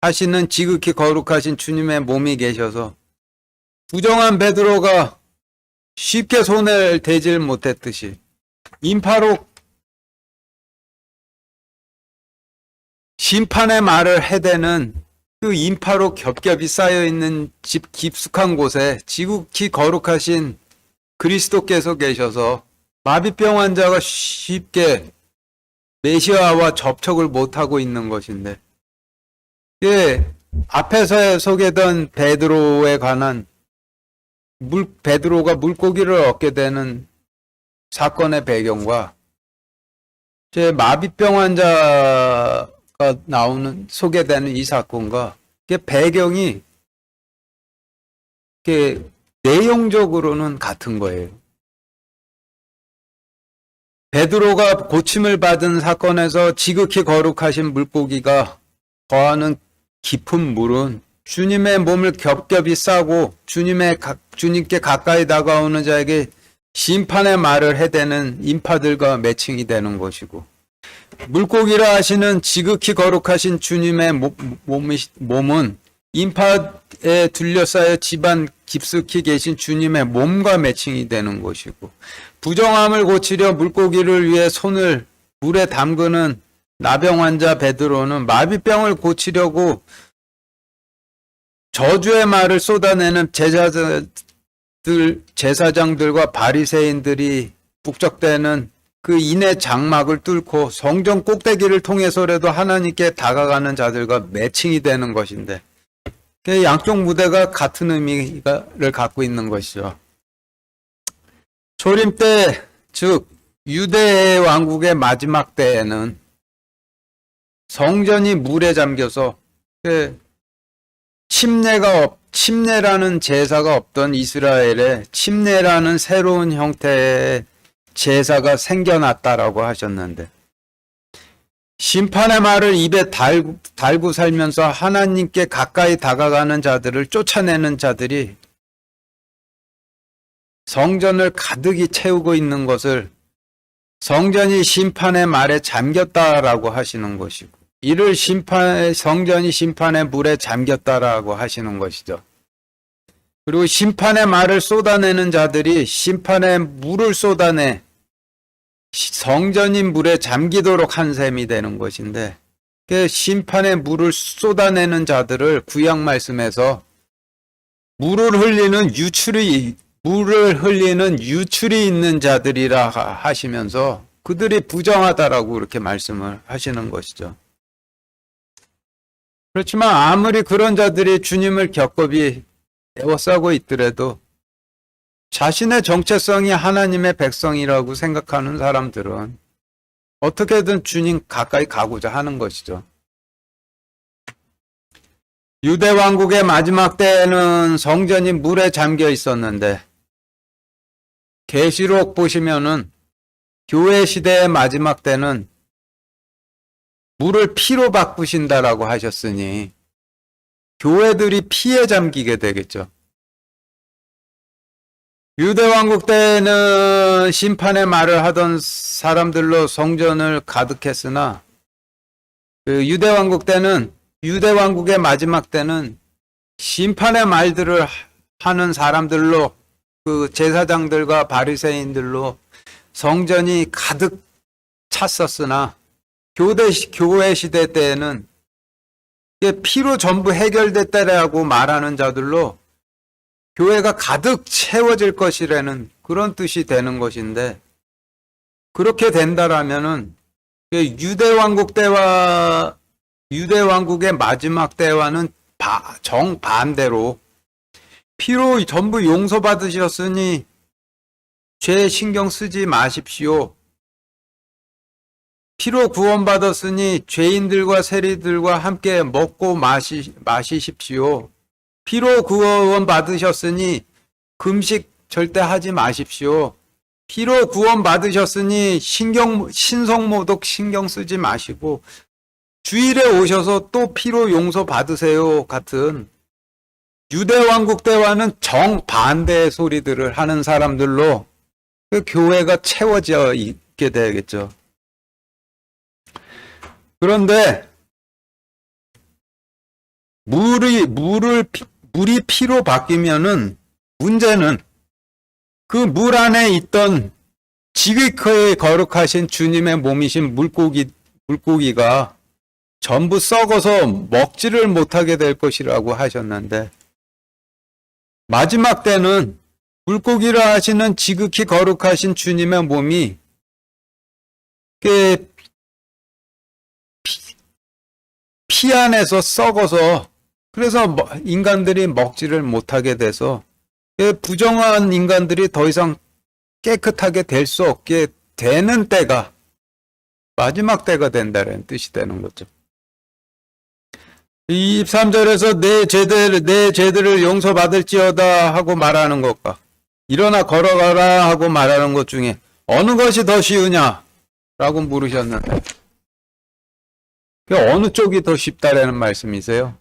Speaker 1: 하시는 지극히 거룩하신 주님의 몸이 계셔서 부정한 베드로가 쉽게 손을 대질 못했듯이 인파로 심판의 말을 해대는 그 인파로 겹겹이 쌓여있는 집 깊숙한 곳에 지극히 거룩하신 그리스도께서 계셔서 마비병 환자가 쉽게 메시아와 접촉을 못하고 있는 것인데 앞에서 소개된 베드로에 관한 베드로가 물고기를 얻게 되는 사건의 배경과 제 마비병 환자가 소개되는 이 사건과 배경이 내용적으로는 같은 거예요. 베드로가 고침을 받은 사건에서 지극히 거룩하신 물고기가 거하는 깊은 물은 주님의 몸을 겹겹이 싸고 주님께 가까이 다가오는 자에게 심판의 말을 해대는 인파들과 매칭이 되는 것이고 물고기라 하시는 지극히 거룩하신 주님의 몸은 인파에 둘러싸여 집안 깊숙이 계신 주님의 몸과 매칭이 되는 것이고, 부정함을 고치려 물고기를 위해 손을 물에 담그는 나병 환자 베드로는 마비병을 고치려고 저주의 말을 쏟아내는 제사장들과 바리새인들이 북적대는 그 인의 장막을 뚫고 성전 꼭대기를 통해서라도 하나님께 다가가는 자들과 매칭이 되는 것인데, 양쪽 무대가 같은 의미를 갖고 있는 것이죠. 초림 때, 즉 유대 왕국의 마지막 때에는 성전이 물에 잠겨서 침례라는 제사가 없던 이스라엘에 침례라는 새로운 형태의 제사가 생겨났다라고 하셨는데, 심판의 말을 입에 달고 살면서 하나님께 가까이 다가가는 자들을 쫓아내는 자들이 성전을 가득히 채우고 있는 것을 성전이 심판의 말에 잠겼다라고 하시는 것이고, 이를 성전이 심판의 물에 잠겼다라고 하시는 것이죠. 그리고 심판의 말을 쏟아내는 자들이 심판의 물을 쏟아내 성전이 물에 잠기도록 한 셈이 되는 것인데, 그 심판의 물을 쏟아내는 자들을 구약 말씀에서 물을 흘리는 유출이 있는 자들이라 하시면서 그들이 부정하다라고 이렇게 말씀을 하시는 것이죠. 그렇지만 아무리 그런 자들이 주님을 겹겹이 에워싸고 있더라도 자신의 정체성이 하나님의 백성이라고 생각하는 사람들은 어떻게든 주님 가까이 가고자 하는 것이죠. 유대 왕국의 마지막 때에는 성전이 물에 잠겨 있었는데, 계시록 보시면은 교회 시대의 마지막 때는 물을 피로 바꾸신다라고 하셨으니 교회들이 피에 잠기게 되겠죠. 유대 왕국 때는 심판의 말을 하던 사람들로 성전을 가득했으나, 유대 왕국의 마지막 때는 심판의 말들을 하는 사람들로, 그 제사장들과 바리새인들로 성전이 가득 찼었으나, 교회 시대 때에는 피로 전부 해결됐다라고 말하는 자들로 교회가 가득 채워질 것이라는 그런 뜻이 되는 것인데, 그렇게 된다라면은 유대 왕국의 마지막 때와는 정반대로 피로 전부 용서받으셨으니 죄 신경 쓰지 마십시오. 피로 구원받았으니 죄인들과 세리들과 함께 먹고 마시십시오. 피로 구원받으셨으니 금식 절대 하지 마십시오. 피로 구원받으셨으니 신성모독 신경 쓰지 마시고 주일에 오셔서 또 피로 용서받으세요 같은 유대 왕국 때와는 정반대의 소리들을 하는 사람들로 그 교회가 채워져 있게 되겠죠. 그런데 물이 피로 바뀌면은 문제는 그 물 안에 있던 지극히 거룩하신 주님의 몸이신 물고기가 전부 썩어서 먹지를 못하게 될 것이라고 하셨는데, 마지막 때는 물고기라 하시는 지극히 거룩하신 주님의 몸이 피 안에서 썩어서, 그래서 인간들이 먹지를 못하게 돼서 부정한 인간들이 더 이상 깨끗하게 될 수 없게 되는 때가 마지막 때가 된다는 뜻이 되는 거죠. 23절에서 내 죄들을 용서받을지어다 하고 말하는 것과 일어나 걸어가라 하고 말하는 것 중에 어느 것이 더 쉬우냐 라고 물으셨는데, 어느 쪽이 더 쉽다라는 말씀이세요?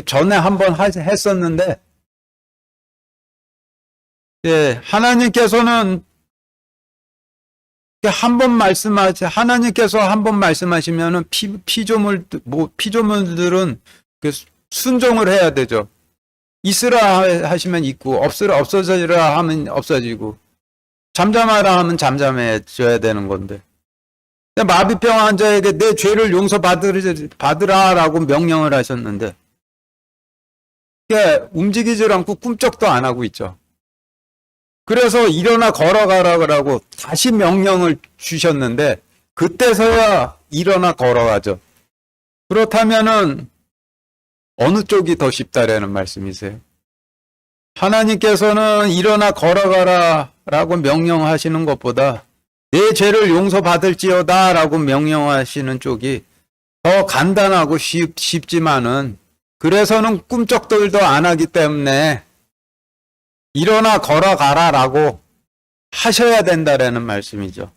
Speaker 1: 전에 한번 했었는데, 하나님께서 한 번 말씀하시면은 피조물들은 순종을 해야 되죠. 있으라 하시면 있고, 없어지라 하면 없어지고, 잠잠하라 하면 잠잠해져야 되는 건데. 마비병 환자에게 내 죄를 용서받으라라고 명령을 하셨는데, 움직이질 않고 꿈쩍도 안 하고 있죠. 그래서 일어나 걸어가라고 다시 명령을 주셨는데, 그때서야 일어나 걸어가죠. 그렇다면은, 어느 쪽이 더 쉽다라는 말씀이세요? 하나님께서는 일어나 걸어가라 라고 명령하시는 것보다 내 죄를 용서받을지어다 라고 명령하시는 쪽이 더 간단하고 쉽지만은 그래서는 꿈쩍들도 안 하기 때문에 일어나 걸어가라 라고 하셔야 된다라는 말씀이죠.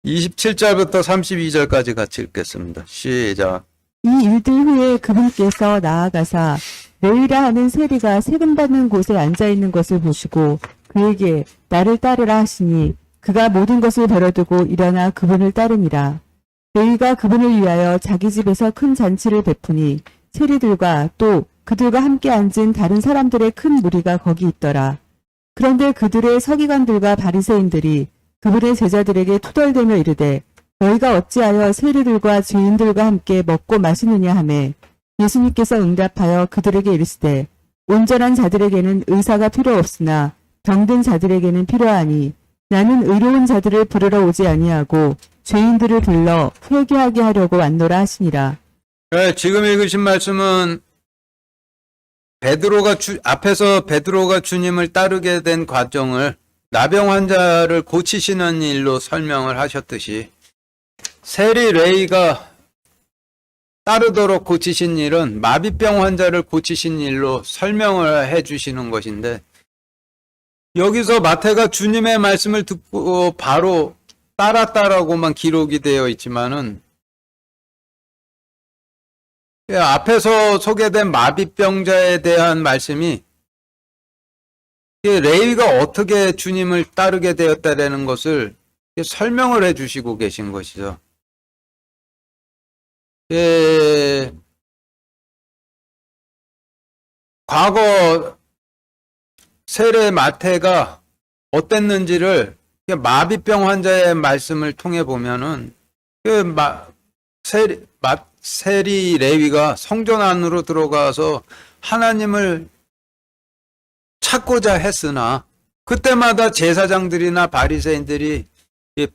Speaker 1: 27절부터 32절까지 같이 읽겠습니다. 시작.
Speaker 2: 이 일들 후에 그분께서 나아가사 레위라 하는 세리가 세금받는 곳에 앉아있는 것을 보시고 그에게 나를 따르라 하시니 그가 모든 것을 버려두고 일어나 그분을 따르니라. 레위가 그분을 위하여 자기 집에서 큰 잔치를 베푸니 세리들과 또 그들과 함께 앉은 다른 사람들의 큰 무리가 거기 있더라. 그런데 그들의 서기관들과 바리새인들이 그분의 제자들에게 투덜대며 이르되 너희가 어찌하여 세리들과 죄인들과 함께 먹고 마시느냐 하매 예수님께서 응답하여 그들에게 이르시되 온전한 자들에게는 의사가 필요 없으나 병든 자들에게는 필요하니 나는 의로운 자들을 부르러 오지 아니하고 죄인들을 불러 회개하게 하려고 왔노라 하시니라.
Speaker 1: 지금 읽으신 말씀은 앞에서 베드로가 주님을 따르게 된 과정을 나병 환자를 고치시는 일로 설명을 하셨듯이 세리 레위가 따르도록 고치신 일은 마비병 환자를 고치신 일로 설명을 해 주시는 것인데 여기서 마태가 주님의 말씀을 듣고 바로 따랐다라고만 기록이 되어 있지만은 앞에서 소개된 마비병자에 대한 말씀이 레위가 어떻게 주님을 따르게 되었다라는 것을 설명을 해 주시고 계신 것이죠. 과거 세례 마태가 어땠는지를 마비병 환자의 말씀을 통해 보면은 세리 레위가 성전 안으로 들어가서 하나님을 찾고자 했으나 그때마다 제사장들이나 바리새인들이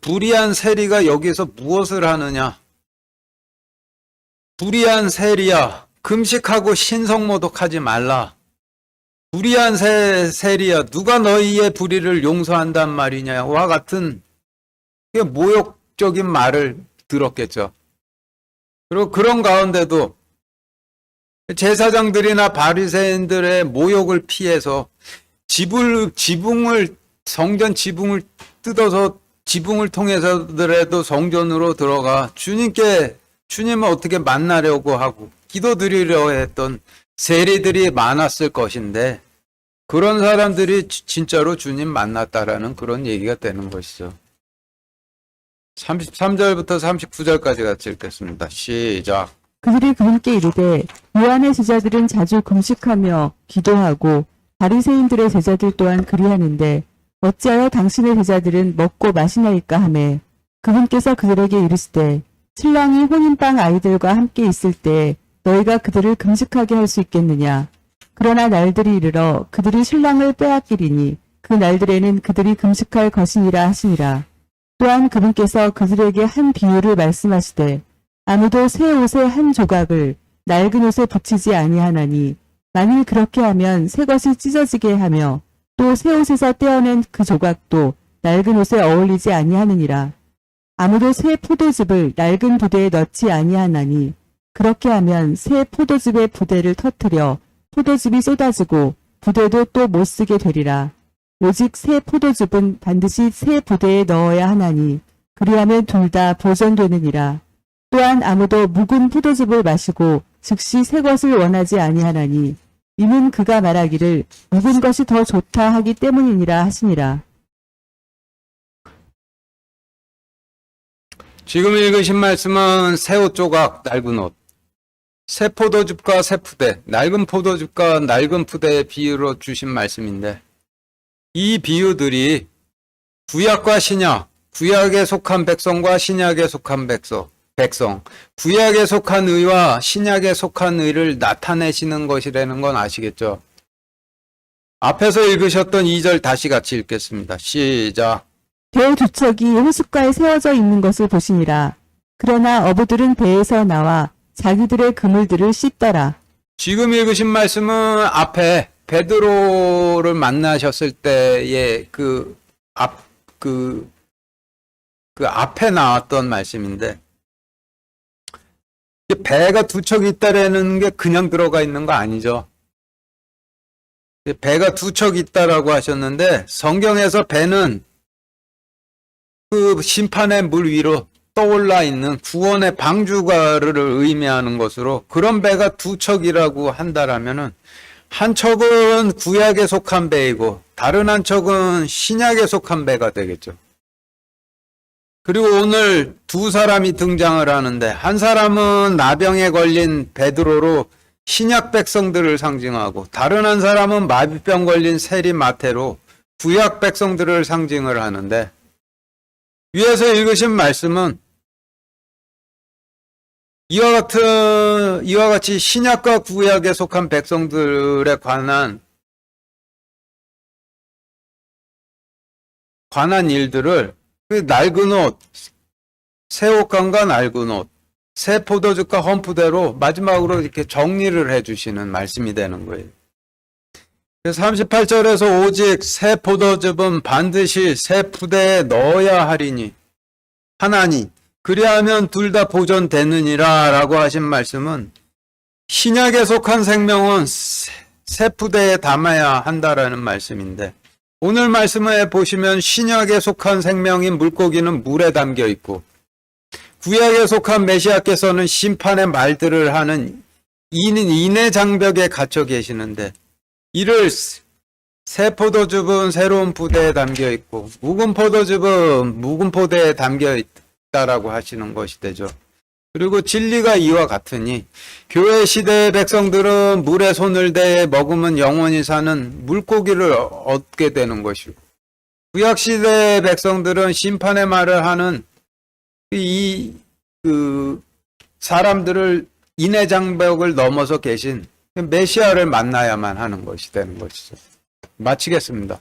Speaker 1: 불의한 세리가 여기서 무엇을 하느냐? 불의한 세리야, 금식하고 신성모독하지 말라. 불의한 세리야, 누가 너희의 불의를 용서한단 말이냐와 같은 모욕적인 말을 들었겠죠. 그리고 그런 가운데도 제사장들이나 바리새인들의 모욕을 피해서 성전 지붕을 뜯어서 지붕을 통해서더라도 성전으로 들어가 주님을 어떻게 만나려고 하고 기도드리려 했던 세리들이 많았을 것인데 그런 사람들이 진짜로 주님 만났다라는 그런 얘기가 되는 것이죠. 33절부터 39절까지 같이 읽겠습니다. 시작.
Speaker 2: 그들이 그분께 이르되 요한의 제자들은 자주 금식하며 기도하고 바리새인들의 제자들 또한 그리하는데 어찌하여 당신의 제자들은 먹고 마시나이까 하매 그분께서 그들에게 이르시되 신랑이 혼인방 아이들과 함께 있을 때 너희가 그들을 금식하게 할 수 있겠느냐. 그러나 날들이 이르러 그들이 신랑을 빼앗기리니 그 날들에는 그들이 금식할 것이니라 하시니라. 또한 그분께서 그들에게 한 비유를 말씀하시되 아무도 새 옷의 한 조각을 낡은 옷에 붙이지 아니하나니 만일 그렇게 하면 새 것이 찢어지게 하며 또 새 옷에서 떼어낸 그 조각도 낡은 옷에 어울리지 아니하느니라. 아무도 새 포도즙을 낡은 부대에 넣지 아니하나니 그렇게 하면 새 포도즙의 부대를 터뜨려 포도즙이 쏟아지고 부대도 또 못 쓰게 되리라. 오직 새 포도즙은 반드시 새 부대에 넣어야 하나니 그리하면 둘 다 보존되느니라. 또한 아무도 묵은 포도즙을 마시고 즉시 새 것을 원하지 아니하나니 이는 그가 말하기를 묵은 것이 더 좋다 하기 때문이니라 하시니라.
Speaker 1: 지금 읽으신 말씀은 새 옷 조각, 낡은 옷. 새 포도즙과 새 푸대, 낡은 포도즙과 낡은 푸대의 비유로 주신 말씀인데, 이 비유들이 구약과 신약, 구약에 속한 백성과 신약에 속한 백성, 구약에 속한 의와 신약에 속한 의를 나타내시는 것이라는 건 아시겠죠? 앞에서 읽으셨던 2절 다시 같이 읽겠습니다. 시작.
Speaker 2: 배 두 척이 호숫가에 세워져 있는 것을 보시니라. 그러나 어부들은 배에서 나와 자기들의 그물들을 씻더라.
Speaker 1: 지금 읽으신 말씀은 앞에 베드로를 만나셨을 때의 그 앞에 나왔던 말씀인데, 배가 두 척이 있다라는 게 그냥 들어가 있는 거 아니죠. 배가 두 척이 있다라고 하셨는데, 성경에서 배는 그 심판의 물 위로 떠올라 있는 구원의 방주가를 의미하는 것으로, 그런 배가 두 척이라고 한다라면은 한 척은 구약에 속한 배이고 다른 한 척은 신약에 속한 배가 되겠죠. 그리고 오늘 두 사람이 등장을 하는데, 한 사람은 나병에 걸린 베드로로 신약 백성들을 상징하고, 다른 한 사람은 마비병 걸린 세리 마태로 구약 백성들을 상징을 하는데, 위에서 읽으신 말씀은 이와 같이 신약과 구약에 속한 백성들에 관한 일들을 그 낡은 옷, 새 옷감과 낡은 옷, 새 포도즙과 헌푸대로 마지막으로 이렇게 정리를 해주시는 말씀이 되는 거예요. 그래서 38절에서 오직 새 포도즙은 반드시 새 푸대에 넣어야 하리니 하나니 그리하면 둘 다 보존되느니라 라고 하신 말씀은, 신약에 속한 생명은 새 푸대에 담아야 한다라는 말씀인데, 오늘 말씀에 보시면 신약에 속한 생명인 물고기는 물에 담겨 있고, 구약에 속한 메시아께서는 심판의 말들을 하는 인의 장벽에 갇혀 계시는데, 이를 새 포도즙은 새로운 푸대에 담겨 있고 묵은 포도즙은 묵은 포대에 담겨 있다라고 하시는 것이 되죠. 그리고 진리가 이와 같으니 교회 시대의 백성들은 물에 손을 대해 먹으면 영원히 사는 물고기를 얻게 되는 것이고, 구약 시대의 백성들은 심판의 말을 하는 사람들을 인의 장벽을 넘어서 계신 메시아를 만나야만 하는 것이 되는 것이죠. 마치겠습니다.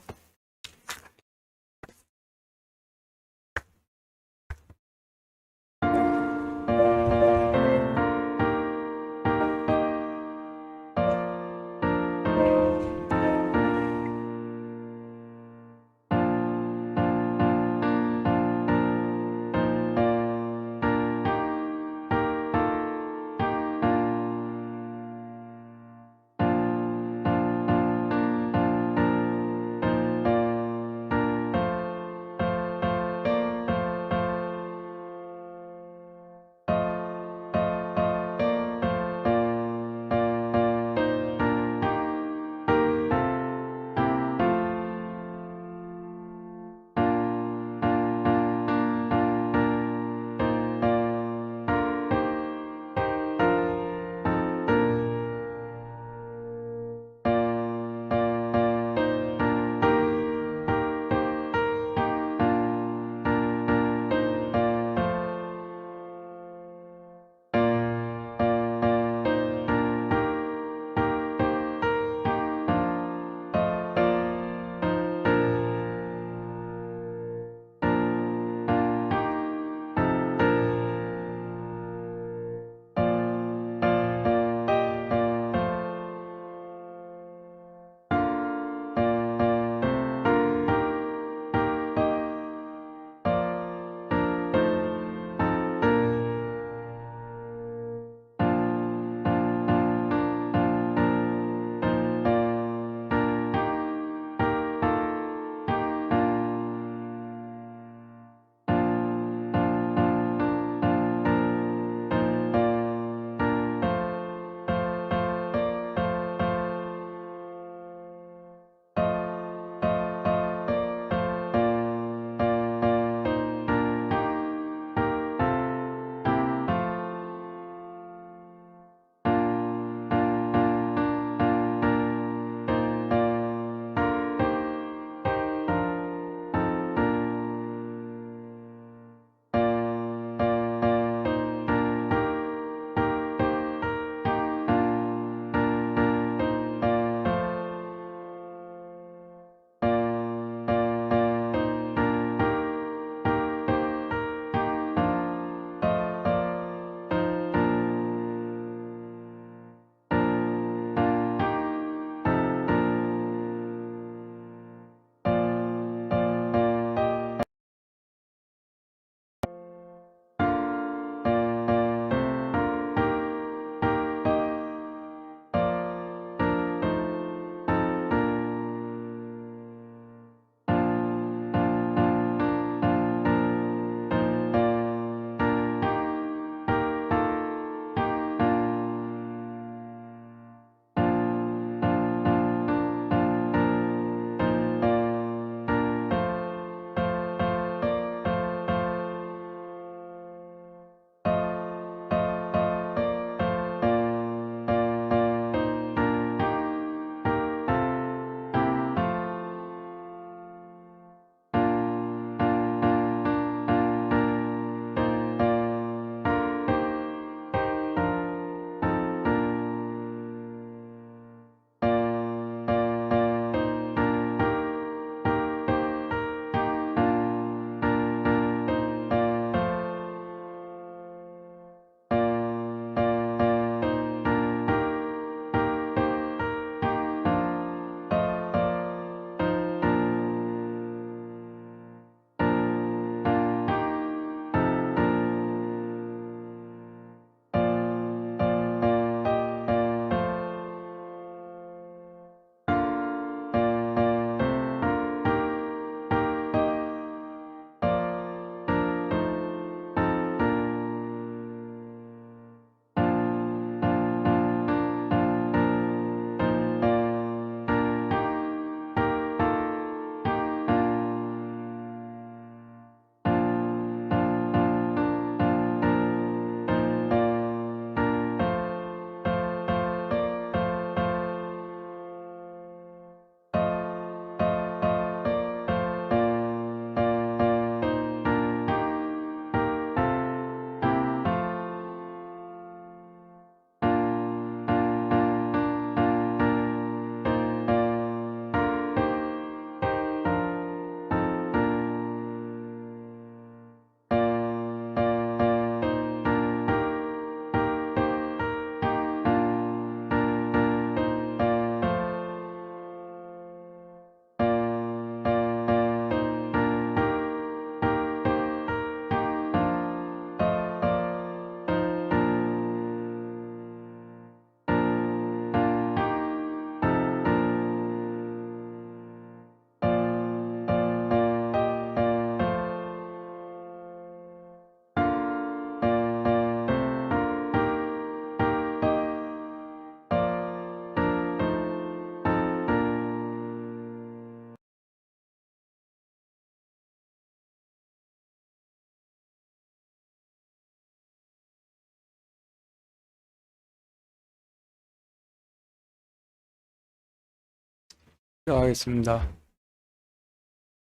Speaker 1: 기도하겠습니다.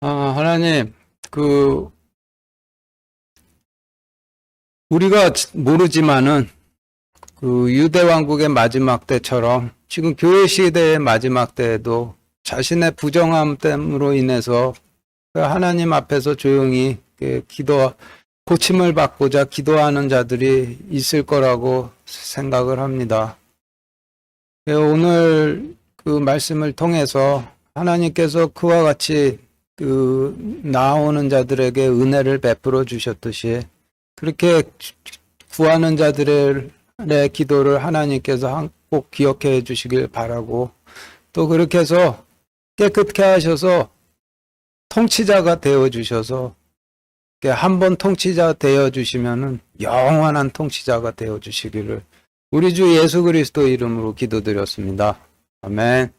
Speaker 1: 하나님, 우리가 모르지만은 유대 왕국의 마지막 때처럼 지금 교회 시대의 마지막 때에도 자신의 부정함으로 인해서 하나님 앞에서 조용히 고침을 받고자 기도하는 자들이 있을 거라고 생각을 합니다. 오늘 말씀을 통해서 하나님께서 그와 같이 나오는 자들에게 은혜를 베풀어 주셨듯이 그렇게 구하는 자들의 기도를 하나님께서 꼭 기억해 주시길 바라고, 또 그렇게 해서 깨끗게 하셔서 통치자가 되어 주셔서 한 번 통치자 되어 주시면은 영원한 통치자가 되어 주시기를 우리 주 예수 그리스도 이름으로 기도드렸습니다. 아멘.